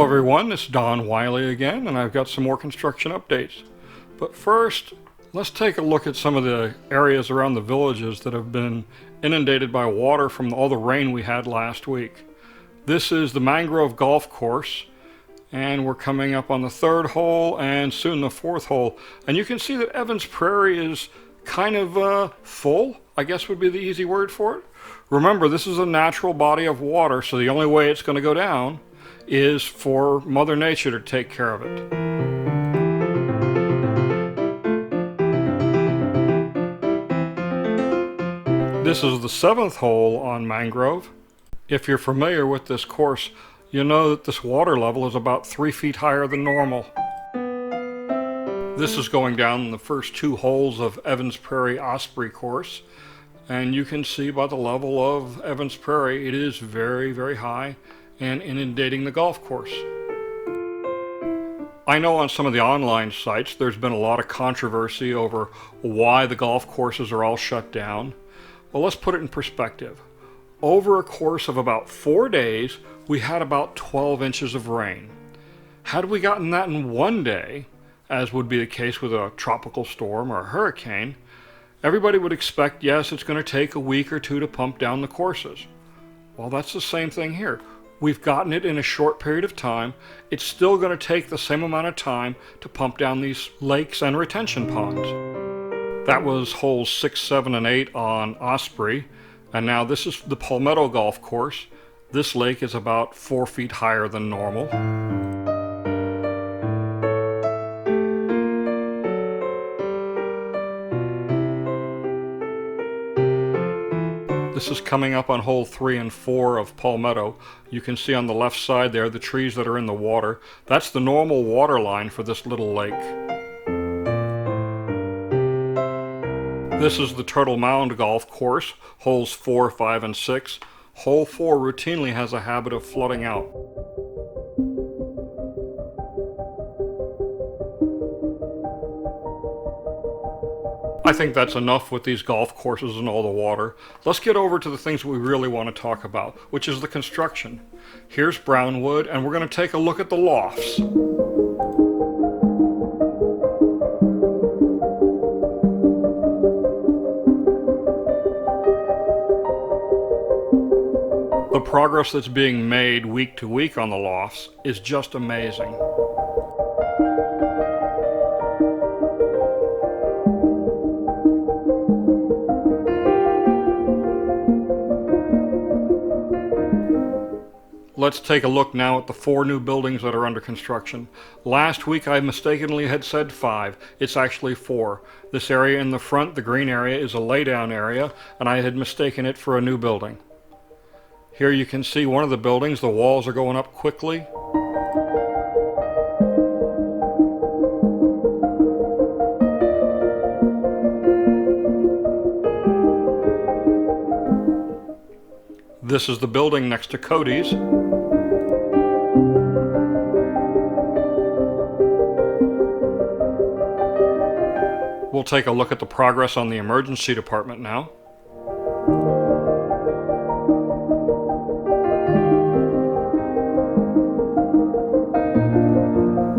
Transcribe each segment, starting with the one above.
everyone, it's Don Wiley again, and I've got some more construction updates. But first, let's take a look at some of the areas around the villages that have been inundated by water from all the rain we had last week. This is the Mangrove Golf Course, and we're coming up on the third hole and soon the fourth hole. And you can see that Evans Prairie is kind of full, I guess would be the easy word for it. Remember, this is a natural body of water, so the only way it's going to go down is for Mother Nature to take care of it. This is the seventh hole on Mangrove. If you're familiar with this course, you know that this water level is about 3 feet higher than normal. This is going down in the first two holes of Evans Prairie Osprey course, and you can see by the level of Evans Prairie it is very, very high and inundating the golf course. I know on some of the online sites there's been a lot of controversy over why the golf courses are all shut down. Well, let's put it in perspective. Over a course of about 4 days, we had about 12 inches of rain. Had we gotten that in one day, as would be the case with a tropical storm or a hurricane, everybody would expect, yes, it's going to take a week or two to pump down the courses. Well, that's the same thing here. We've gotten it in a short period of time. It's still going to take the same amount of time to pump down these lakes and retention ponds. That was holes 6, 7, and 8 on Osprey, and now this is the Palmetto Golf Course. This lake is about 4 feet higher than normal. This is coming up on hole 3 and 4 of Palmetto. You can see on the left side there the trees that are in the water. That's the normal water line for this little lake. This is the Turtle Mound Golf Course, holes 4, 5, and 6. Hole 4 routinely has a habit of flooding out. I think that's enough with these golf courses and all the water. Let's get over to the things we really want to talk about, which is the construction. Here's Brownwood, and we're going to take a look at the lofts. The progress that's being made week to week on the lofts is just amazing. Let's take a look now at the 4 new buildings that are under construction. Last week I mistakenly had said 5. It's actually 4. This area in the front, the green area, is a laydown area, and I had mistaken it for a new building. Here you can see one of the buildings. The walls are going up quickly. This is the building next to Cody's. We'll take a look at the progress on the emergency department now.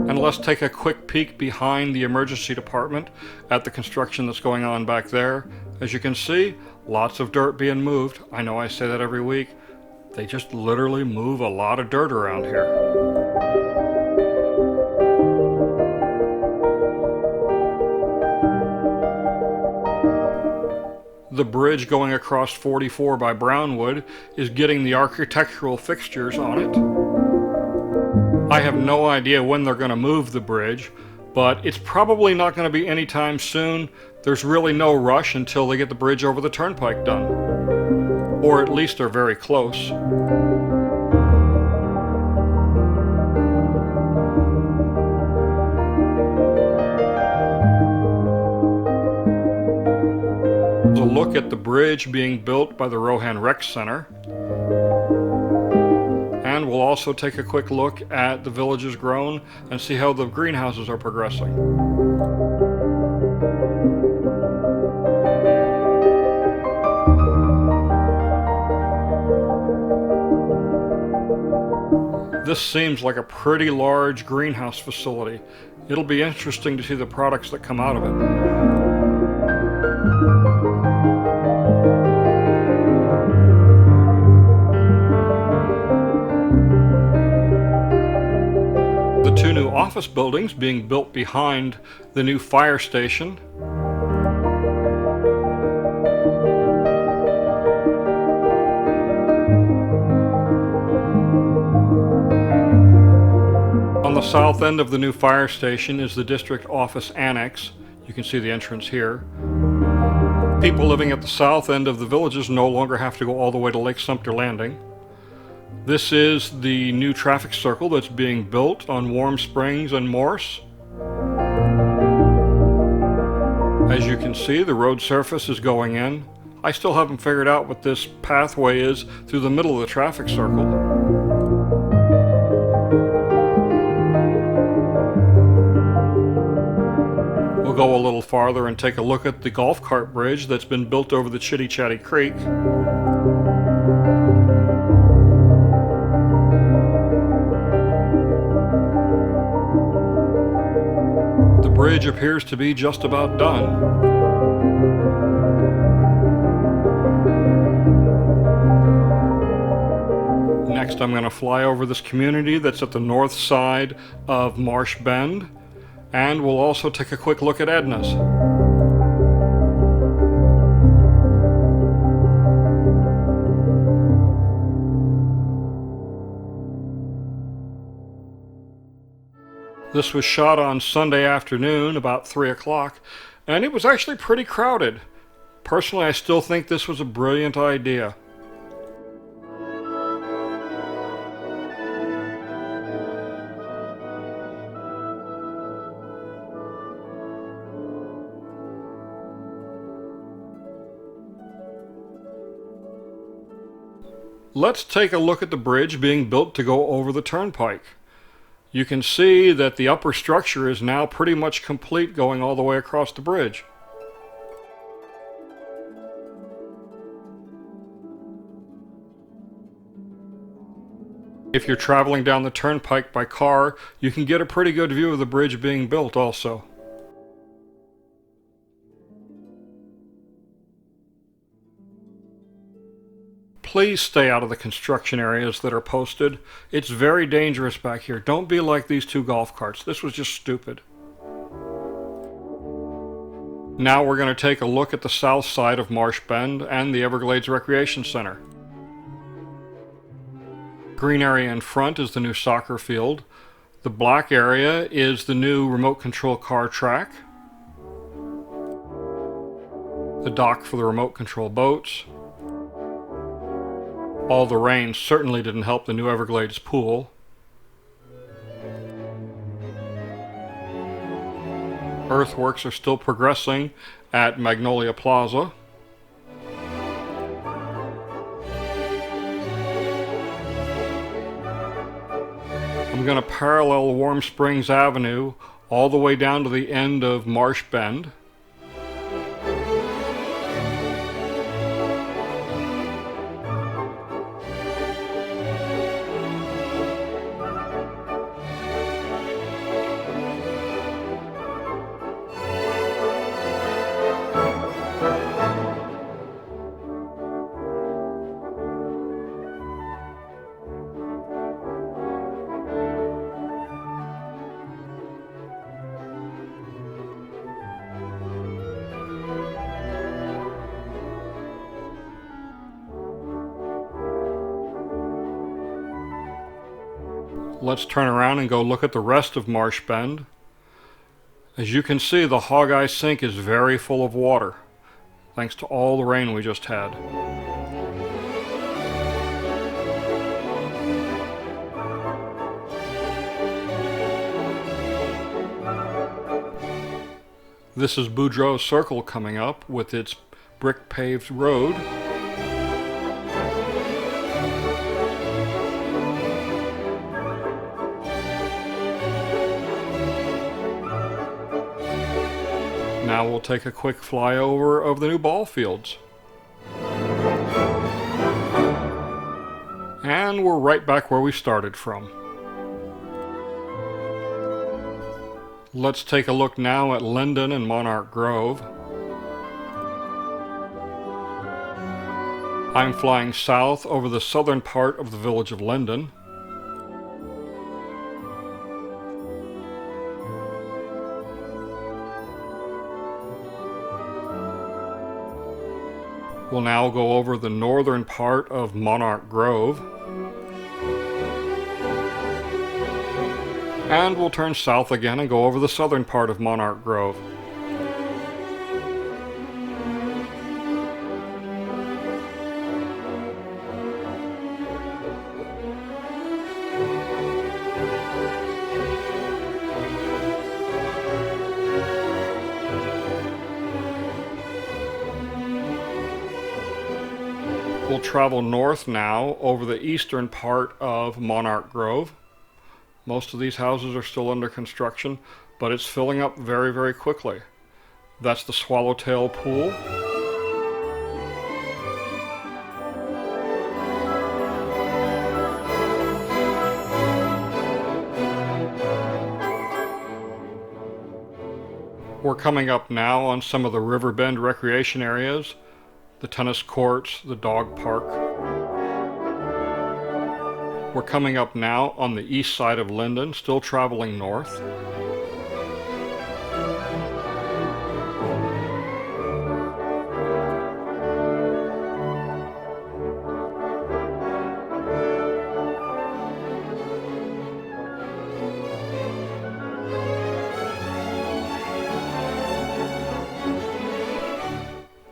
And let's take a quick peek behind the emergency department at the construction that's going on back there. As you can see, lots of dirt being moved. I know I say that every week. They just literally move a lot of dirt around here. The bridge going across 44 by Brownwood is getting the architectural fixtures on it. I have no idea when they're going to move the bridge, but it's probably not going to be anytime soon. There's really no rush until they get the bridge over the Turnpike done. Or at least they're very close. A look at the bridge being built by the Rohan Rec Center. And we'll also take a quick look at the villages grown and see how the greenhouses are progressing. This seems like a pretty large greenhouse facility. It'll be interesting to see the products that come out of it. The two new office buildings being built behind the new fire station. On the south end of the new fire station is the district office annex. You can see the entrance here. People living at the south end of the villages no longer have to go all the way to Lake Sumter Landing. This is the new traffic circle that's being built on Warm Springs and Morse. As you can see, the road surface is going in. I still haven't figured out what this pathway is through the middle of the traffic circle. We'll go a little farther and take a look at the golf cart bridge that's been built over the Chitty Chatty Creek. The bridge appears to be just about done. Next, I'm going to fly over this community that's at the north side of Marsh Bend, and we'll also take a quick look at Edna's. This was shot on Sunday afternoon, about 3 o'clock, and it was actually pretty crowded. Personally, I still think this was a brilliant idea. Let's take a look at the bridge being built to go over the Turnpike. You can see that the upper structure is now pretty much complete going all the way across the bridge. If you're traveling down the Turnpike by car, you can get a pretty good view of the bridge being built also. Please stay out of the construction areas that are posted. It's very dangerous back here. Don't be like these two golf carts. This was just stupid. Now we're going to take a look at the south side of Marsh Bend and the Everglades Recreation Center. Green area in front is the new soccer field. The black area is the new remote control car track. The dock for the remote control boats. All the rain certainly didn't help the new Everglades pool. Earthworks are still progressing at Magnolia Plaza. I'm going to parallel Warm Springs Avenue all the way down to the end of Marsh Bend. Let's turn around and go look at the rest of Marsh Bend. As you can see, the Hog-Eye Sink is very full of water, thanks to all the rain we just had. This is Boudreaux Circle coming up with its brick paved road. Now we'll take a quick flyover of the new ball fields. And we're right back where we started from. Let's take a look now at Linden and Monarch Grove. I'm flying south over the southern part of the village of Linden. We'll now go over the northern part of Monarch Grove. And we'll turn south again and go over the southern part of Monarch Grove. We'll travel north now over the eastern part of Monarch Grove. Most of these houses are still under construction, but it's filling up very, very quickly. That's the Swallowtail Pool. We're coming up now on some of the Riverbend recreation areas, the tennis courts, the dog park. We're coming up now on the east side of Linden, still traveling north.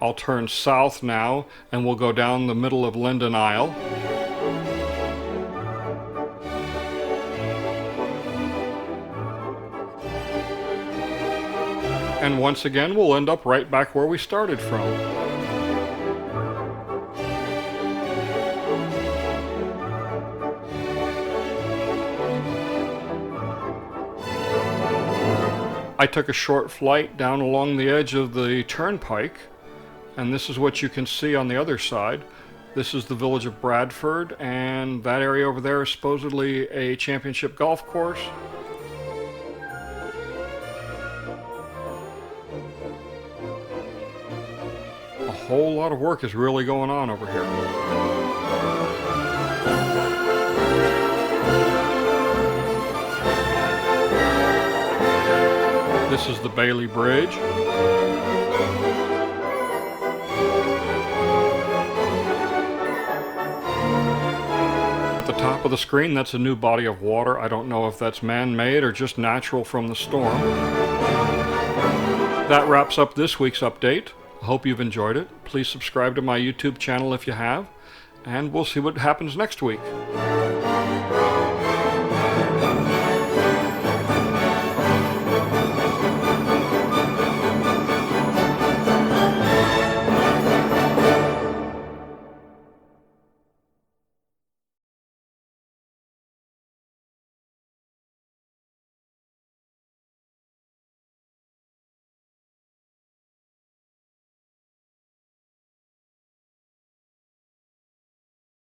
I'll turn south now and we'll go down the middle of Linden Isle. And once again, we'll end up right back where we started from. I took a short flight down along the edge of the Turnpike, and this is what you can see on the other side. This is the Village of Bradford, and that area over there is supposedly a championship golf course. A whole lot of work is really going on over here. This is the Bailey Bridge. At the top of the screen, that's a new body of water. I don't know if that's man-made or just natural from the storm. That wraps up this week's update. I hope you've enjoyed it. Please subscribe to my YouTube channel if you have, and we'll see what happens next week.